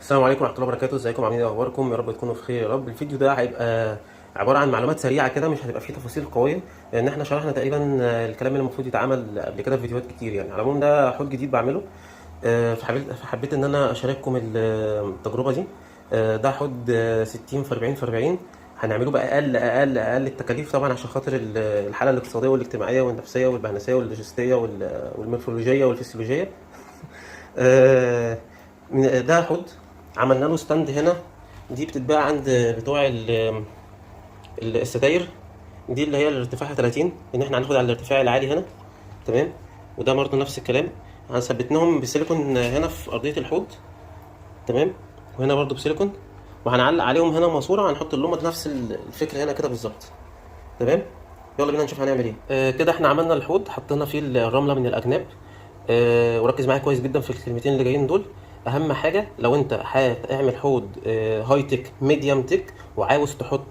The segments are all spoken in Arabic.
السلام عليكم ورحمة الله وبركاته. ازيكم؟ عاملين ايه؟ اخباركم؟ يا رب تكونوا بخير يا رب. الفيديو ده هيبقى عبارة عن معلومات سريعة كده، مش هتبقى فيه تفاصيل قوية، لان احنا شرحنا تقريبا الكلام اللي المفروض يتعمل قبل كده في فيديوهات كتير. يعني على العموم ده حوض جديد بعمله، فحبيت ان انا اشارككم التجربة دي. ده حوض 60 في 40 في 40. هنعمله بأقل التكاليف طبعا، عشان خاطر الحالة الاقتصادية والاجتماعية والنفسية والبهنسية واللوجستية والمورفولوجية والفسيولوجية. آه، ده حوض عملنا له ستاند هنا. دي بتتباع عند بتوع الستاير. دي اللي هي الارتفاع 30، ان احنا هناخد على الارتفاع العالي هنا. تمام. وده برضه نفس الكلام، هنثبتناهم بسيليكون هنا في ارضيه الحوض. تمام. وهنا برضه بسيليكون، وهنعلق عليهم هنا ماسوره، هنحط اللمض نفس الفكره هنا كده بالظبط. تمام. يلا بينا نشوف هنعمل ايه. كده احنا عملنا الحوض، حطينا فيه الرمله من الاجناب. وركز معايا كويس جدا في الكلمتين اللي جايين دول. اهم حاجه لو انت هتعمل حوض هاي تك ميديوم تك، وعاوز تحط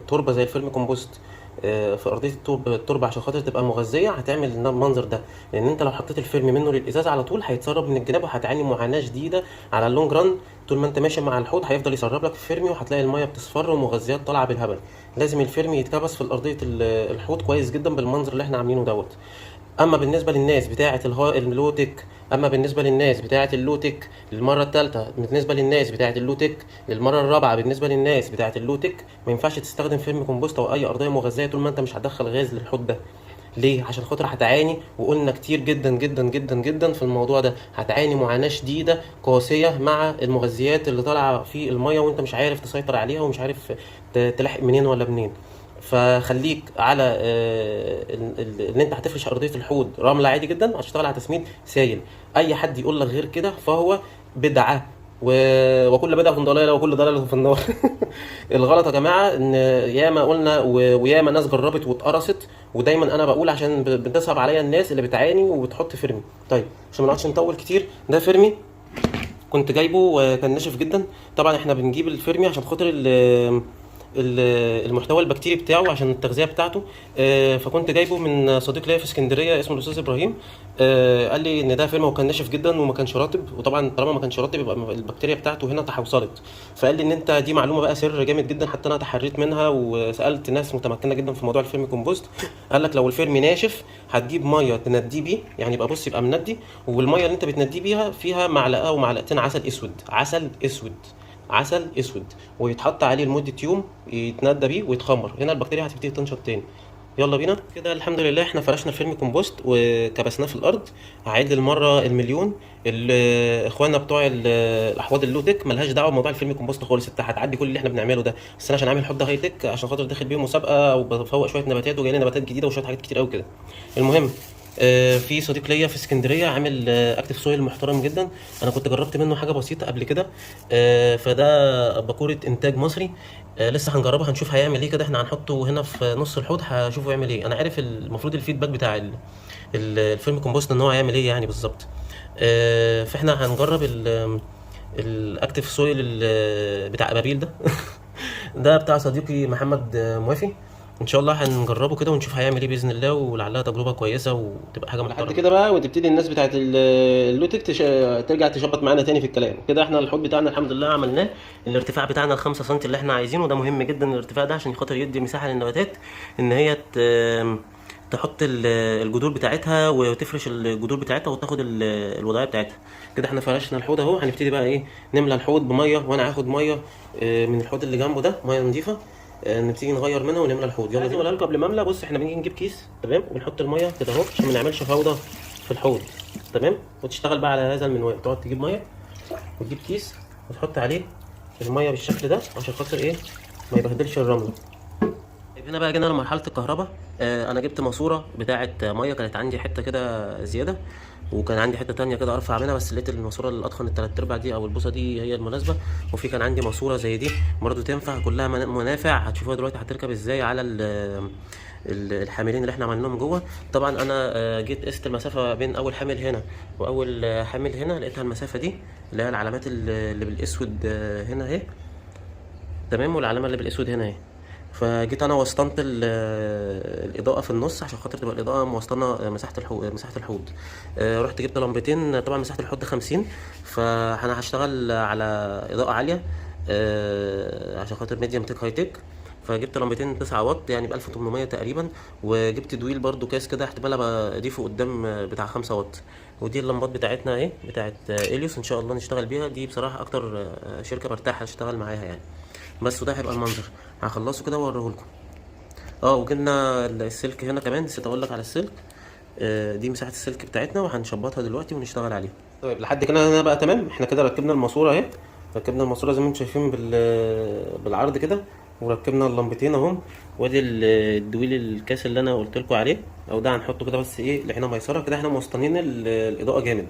تربه زي الفيرمي كومبوست في ارضيه التربه عشان خاطر تبقى مغذيه، هتعمل المنظر ده. لان انت لو حطيت الفيرمي منه للازاز على طول هيتسرب من الجناب، وهتعاني معاناه شديده على اللونج ران. طول ما انت ماشي مع الحوض هيفضل يسرب لك الفيرمي، وهتلاقي الميه بتصفر ومغذيات طالعه بالهبل. لازم الفيرمي يتكبس في ارضيه الحوض كويس جدا بالمنظر اللي احنا عاملينه دوت. اما بالنسبه للناس بتاعه اللوتك، اما بالنسبه للناس بتاعه اللوتك للمره الثالثه، بالنسبه للناس بتاعه اللوتك للمره الرابعه، بالنسبه للناس بتاعه اللوتك ما ينفعش تستخدم فيرمي كومبوست او اي ارضيه مغذيه طول ما انت مش هتدخل غاز للحوض ده. ليه؟ عشان خاطر هتعاني، وقلنا كتير جدا جدا جدا جدا في الموضوع ده، هتعاني معاناه شديده قاسيه مع المغذيات اللي طالعه في الميه، وانت مش عارف تسيطر عليها، ومش عارف تلحق منين ولا منين. فخليك على ان انت هتفرش ارضيه الحوض رمله عادي جدا، هتشتغل على تسميد سايل. اي حد يقول لك غير كده فهو بدعه، وكل بدعه ضلاله وكل ضلاله في النار. الغلط يا جماعه ان ياما قلنا وياما ناس جربت واتقرصت، ودايما انا بقول عشان بتصعب عليا الناس اللي بتعاني وبتحط فيرمي. طيب عشان ما نقعدش نطول كتير، ده فيرمي كنت جايبه، كان ناشف جدا. طبعا احنا بنجيب الفيرمي عشان خاطر المحتوى البكتيري بتاعه، عشان التغذيه بتاعته. فكنت جايبه من صديق ليا في اسكندريه اسمه الاستاذ ابراهيم. قال لي ان ده فيلم وكان ناشف جدا وما كانش رطب، وطبعا طالما ما كانش رطب يبقى البكتيريا بتاعته هنا تحوصلت. فقال لي ان انت دي معلومه بقى سر جامد جدا، حتى انا تحريت منها وسالت ناس متمكنه جدا في موضوع الفيرمي كومبوست. قال لك لو الفيرمي ناشف هتجيب ميه تنديه بيه، يعني يبقى بص يبقى مندي، والميه اللي انت بتنديه بيها فيها معلقه او معلقتين عسل اسود، عسل اسود، ويتحط عليه لمده يوم، يتندى بيه ويتخمر. هنا البكتيريا هتبتدي تنشط تاني. يلا بينا كده. الحمد لله احنا فرشنا الفيرمي كومبوست وكبسناه في الارض. هعيد للمره المليون، اخواننا بتوع الاحواض اللوتك ملهاش دعوه بموضوع الفيرمي كومبوست خالص، انت هتعدي كل اللي احنا بنعمله ده. بس انا عشان عامل حوض هاي تك، عشان خاطر داخل بيه مسابقه وبفوق شويه نباتات، وجاي لي نباتات جديده وشويه حاجات كتير قوي كده. المهم، في صديق ليا في اسكندريه عامل اكتف سويل محترم جدا. انا كنت جربت منه حاجه بسيطه قبل كده. فده باكوره انتاج مصري. لسه هنجربها هنشوف هيعمل ايه كده. احنا هنحطه هنا في نص الحوض، هشوفه يعمل ايه. انا عارف المفروض الفيدباك بتاع الفيلم كومبوست ان هو هيعمل ايه يعني بالظبط. فاحنا هنجرب الاكتف سويل بتاع ابابيل ده. ده بتاع صديقي محمد موافي. ان شاء الله هنجربه كده ونشوف هيعمل ايه باذن الله، ولعلها تجربه كويسه وتبقى حاجه محترمه لحد كده بقى. وتبتدي الناس بتاعت اللوتك ترجع تشبط معانا تاني في الكلام كده. احنا الحوض بتاعنا الحمد لله عملناه. الارتفاع بتاعنا 5 سم اللي احنا عايزينه، وده مهم جدا الارتفاع ده عشان خاطر يدي مساحه للنباتات ان هي تحط الجذور بتاعتها وتفرش الجذور بتاعتها وتاخد الوضعيه بتاعتها. كده احنا فرشنا الحوض اهو. هنبتدي بقى ايه، نملى الحوض بميه، وانا هاخد ميه من الحوض اللي جنبه ده، ميه نظيفه. نبتدي نغير منها ونملى الحوض. يلا اقولها لكم قبل ما املى. بص احنا بنيجي نجيب كيس، تمام، وبنحط الميه كده اهو عشان ما نعملش فوضى في الحوض، تمام. وتشتغل بقى على هذا المنوال، تقعد تجيب ميه وتجيب كيس وتحط عليه الميه بالشكل ده عشان خاطر ايه، ما يبهدلش الرمله. هنا بقى جينا لمرحله الكهرباء. انا جبت ماسوره بتاعه ميه، كانت عندي حته كده زياده، وكان عندي حته تانية كده ارفع منها، بس لقيت الماسوره اللي اتخن التلات ارباع دي او البوصه دي هي المناسبه. وفي كان عندي ماسوره زي دي برضو تنفع، كلها منافع هتشوفوها دلوقتي هتركب ازاي على الحاملين اللي احنا عملناهم جوه. طبعا انا جيت قست المسافه بين اول حامل هنا واول حامل هنا، لقيتها المسافه دي اللي هي العلامات اللي بالاسود هنا اهي، تمام، والعلامه اللي بالاسود هنا اهي. فجيت انا وسطنت الاضاءه في النص عشان خاطر تبقى الاضاءه موسطنه مساحه الحوض. رحت جبت لمبتين، طبعا مساحه الحوض 50، فانا هشتغل على اضاءه عاليه عشان خاطر ميديم تك هاي تك. فجبت لمبتين 9 واط يعني ب 1800 تقريبا، وجبت دويل برضو كاس كده احتمال ابقى اضيفه قدام بتاع 5 واط. ودي اللمبات بتاعتنا اهي بتاعت اليوس، ان شاء الله نشتغل بيها. دي بصراحه اكتر شركه برتاح اشتغل معاها يعني. بس وده هيبقى المنظر، هخلصه كده واوريهولكم. وجبنا السلك هنا كمان، نسيت اقول لك على السلك. دي مساحه السلك بتاعتنا وهنشبطها دلوقتي ونشتغل عليها. طيب لحد كده انا بقى تمام. احنا كده ركبنا الماسوره اهي، ركبنا الماسوره زي ما انتم شايفين بالعرض كده، وركبنا اللمبتين اهم. وادي الدويل الكاس اللي انا قلت لكم عليه، او ده هنحطه كده بس ايه لحين ميسره كده. احنا موسطنين الاضاءه جامد.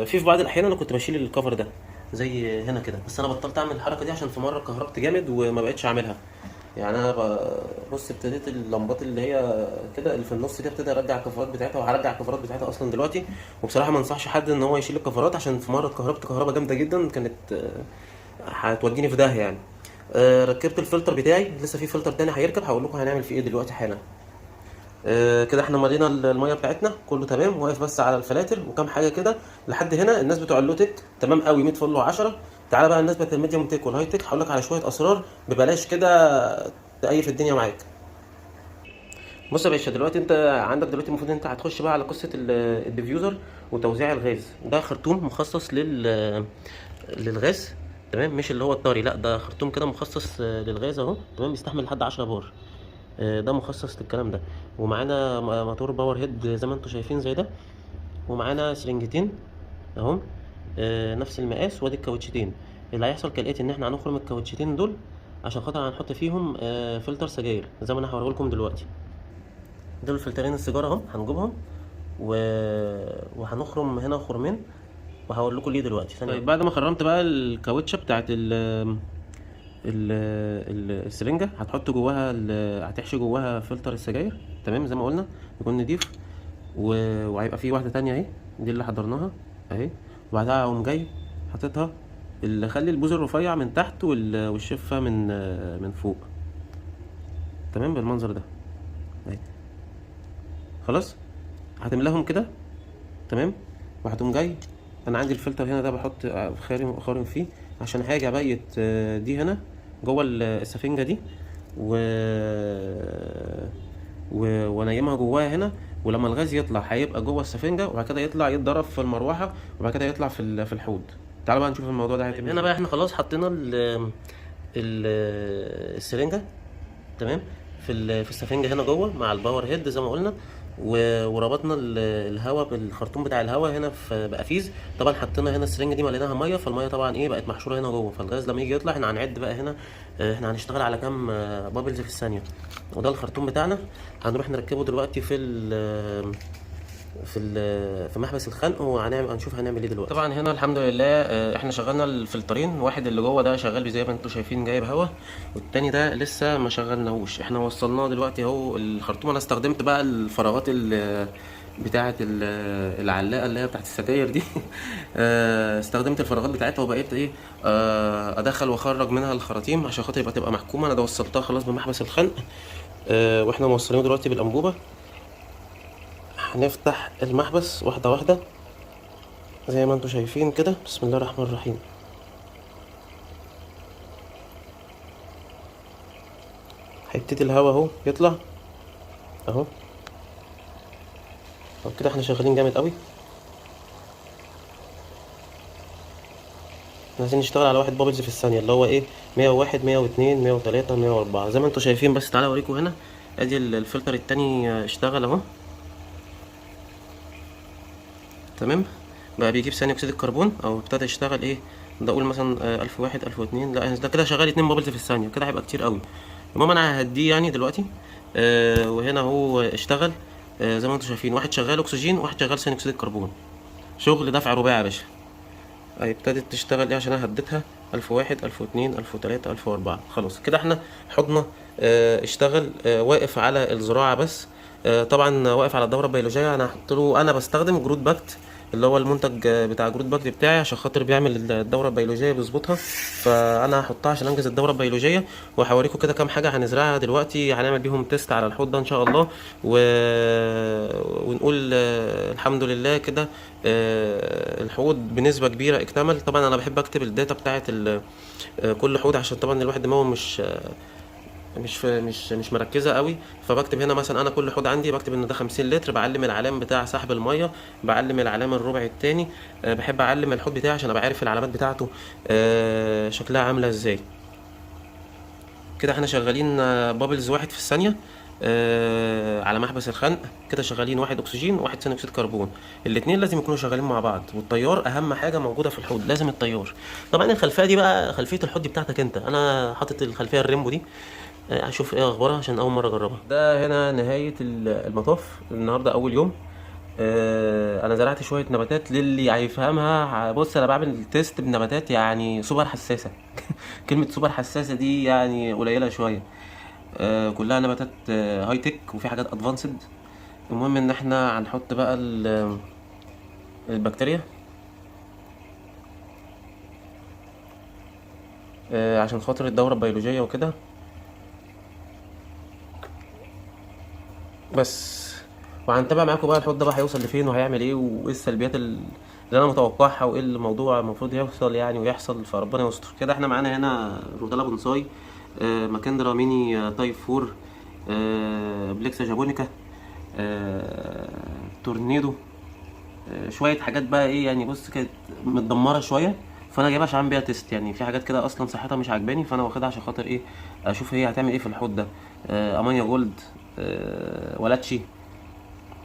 في بعض الاحيان انا كنت بشيل الكفر ده زي هنا كده، بس انا بطلت اعمل الحركه دي عشان في مره كهربت جامد وما بقتش اعملها. يعني انا بص ابتديت اللمبات اللي هي كده اللي في النص دي ابتدي ارجع الكفرات بتاعتها، وهرجع الكفرات بتاعتها اصلا دلوقتي. وبصراحه ما انصحش حد ان هو يشيل الكفرات، عشان في مره اتكهربت كهرباء جامده جدا كانت هتوديني في داهيه يعني. ركبت الفلتر بتاعي، لسه في فلتر تاني هيركب، هقول لكم هنعمل فيه ايه دلوقتي حالا. كده احنا ملينا الميه بتاعتنا كله تمام، واقف بس على الفلاتر وكام حاجه كده. لحد هنا الناس بتوع اللوتك تمام قوي 100 فل و10. تعالى بقى الناس بتوع الميديوم تك والهاي تك، هقول لك على شويه اسرار ببلاش كده تأيف الدنيا معاك. بص يا باشا، دلوقتي انت عندك دلوقتي المفروض انت هتخش بقى على قصه الديفيوزر وتوزيع الغاز. ده خرطوم مخصص للغاز، تمام؟ مش اللي هو الطري، لا ده خرطوم كده مخصص للغاز اهو، تمام؟ بيستحمل لحد 10 بار. ده مخصص للكلام ده. ومعانا موتور باور هيد زي ما انتم شايفين زي ده، ومعانا سرنجتين اهم نفس المقاس، وادي الكاوتشتين. اللي هيحصل كالاتي ان احنا هنخرم الكاوتشتين دول عشان خاطر هنحط فيهم فلتر سجاير زي ما انا هوريه لكم دلوقتي. دول الفلترين السيجاره اهم هنجيبهم وهنخرم هنا خرمين، وهقول لكم ليه دلوقتي. طيب بعد ما خرمت بقى الكاوتشه بتاعت السرنجه، هتحط جواها هتحشي جواها فلتر السجاير، تمام؟ زي ما قلنا يكون نضيف. وهيبقى في واحده تانية اهي، دي اللي حضرناها اهي. وبعدها اقوم جاي حاططها، اللي خلي البوز الرفيع من تحت والشفه من فوق، تمام؟ بالمنظر ده اهي. خلاص هتملاهم كده، تمام؟ وهتقوم جاي، انا عندي الفلتر هنا ده بحط خارم فيه عشان هاجي ابيت دي هنا جوه السفنجه دي ونيمها جواها هنا. ولما الغاز يطلع هيبقى جوه السفنجه، وبعد كده يطلع يتضرب في المروحه، وبعد كده يطلع في الحوض. تعالوا بقى نشوف الموضوع ده هيتم هنا بقى. احنا خلاص حطينا السرنجه، تمام؟ في السفنجه هنا جوه مع الباور هيد زي ما قلنا. وربطنا الهواء بالخرطوم بتاع الهواء هنا في بقفيز. طبعا حطينا هنا السرنجه دي مليناها ميه، فالميه طبعا ايه بقت محشوره هنا جوه، فالغاز لما يجي يطلع احنا هنعد بقى هنا احنا هنشتغل على كام بابلز في الثانيه. وده الخرطوم بتاعنا، هنروح نركبه دلوقتي في محبس الخنق، هنشوف هنعمل ايه دلوقتي. طبعا هنا الحمد لله احنا شغلنا الفلترين. واحد اللي جوه ده شغال زي ما انتم شايفين جايب هوا، والتاني ده لسه ما شغلناهوش. احنا وصلناه دلوقتي اهو الخرطوم. انا استخدمت بقى الفراغات بتاعه العلاقه اللي هي بتاعه السجاير دي استخدمت الفراغات بتاعتها، وبقيت ايه ادخل واخرج منها الخراطيم عشان خاطر تبقى محكومه. انا ده وصلتها خلاص بمحبس الخنق، واحنا موصلينه دلوقتي بالانبوبه. هنفتح المحبس واحدة واحدة زي ما انتم شايفين كده. بسم الله الرحمن الرحيم. هيبتدي الهواء اهو يطلع اهو. طب كده احنا شغالين جامد قوي. عايزين نشتغل على 1 بابلز في الثانية، اللي هو ايه 101 102 103 104 زي ما انتم شايفين. بس تعالى اوريكم هنا، ادي الفلتر التاني اشتغل اهو، تمام؟ بقى بيجيب ثاني اكسيد الكربون، او ابتدى يشتغل ايه ده، اقول مثلا 1001 1002. لا ده كده شغال 2 بابلز في الثانيه، كده هيبقى كتير قوي. المهم انا ههديه يعني دلوقتي. وهنا هو اشتغل زي ما انتم شايفين، واحد شغال اكسجين وواحد شغال ثاني اكسيد الكربون. شغل دفع رباعي يا باشا. ابتدت تشتغل ايه عشان انا هديتها 1001 1002 1003 1004. خلاص كده احنا حضنا اشتغل واقف على الزراعه بس. طبعا واقف على الدوره البيولوجيه. انا هحط له، انا بستخدم جرود باكت اللي هو المنتج بتاع جرود باكت بتاعي، عشان خاطر بيعمل الدوره البيولوجيه بيظبطها. فانا هحطها عشان انجز الدوره البيولوجيه، وهوريكم كده كام حاجه هنزرعها دلوقتي هنعمل بيهم تيست على الحوض ده ان شاء الله. و... ونقول الحمد لله كده. الحوض بنسبه كبيره اكتمل. طبعا انا بحب اكتب الداتا بتاعه كل حوض، عشان طبعا الواحد دماغه مش مركزه قوي. فبكتب هنا مثلا انا كل حوض عندي بكتب ان ده 50 لتر، بعلم العلام بتاع سحب الميه، بعلم العلامه الربع التاني. بحب اعلم الحوض بتاعي عشان ابقى عارف العلامات بتاعته شكلها عامله ازاي. كده احنا شغالين بابلز واحد في الثانيه على محبس الخنق. كده شغالين واحد اكسجين وواحد ثاني اكسيد كربون، الاتنين لازم يكونوا شغالين مع بعض. والتيار اهم حاجه موجوده في الحوض، لازم التيار. طبعا الخلفيه دي بقى خلفيه الحوض دي بتاعتك انت، انا حاطط الخلفيه الريمبو دي اشوف ايه اخبارها عشان اول مره اجربها. ده هنا نهايه المطاف، النهارده اول يوم. انا زرعت شويه نباتات للي هيفهمها. بص انا بعمل تيست بنباتات يعني سوبر حساسه كلمه سوبر حساسه دي يعني قليله شويه. كلها نباتات هاي تك، وفي حاجات ادفانسد. المهم ان احنا هنحط بقى البكتيريا عشان خاطر الدوره البيولوجيه وكده بس. وهنتابع معاكم بقى الحوض ده بقى هيوصل لفين وهيعمل ايه، وايه السلبيات اللي انا متوقعها، وايه الموضوع المفروض يوصل يعني ويحصل. فربنا يستر. كده احنا معانا هنا روتالا بونساي، ماكندرا ميني تايب 4، بليكسا جابونيكا، تورنيدو، شويه حاجات بقى ايه يعني. بص كانت متدمره شويه، فانا جايبها عشان اعمل بيها تيست. يعني في حاجات كده اصلا صحتها مش عاجباني، فانا واخدها عشان خاطر ايه، اشوف هي هتعمل ايه في الحوض ده. امانيا جولد، ولاتشي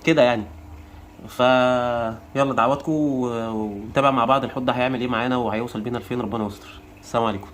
كده يعني. ف يلا دعواتكم ونتابع مع بعض الحوض ده هيعمل ايه معانا وهيوصل بينا لفين. ربنا يستر. السلام عليكم.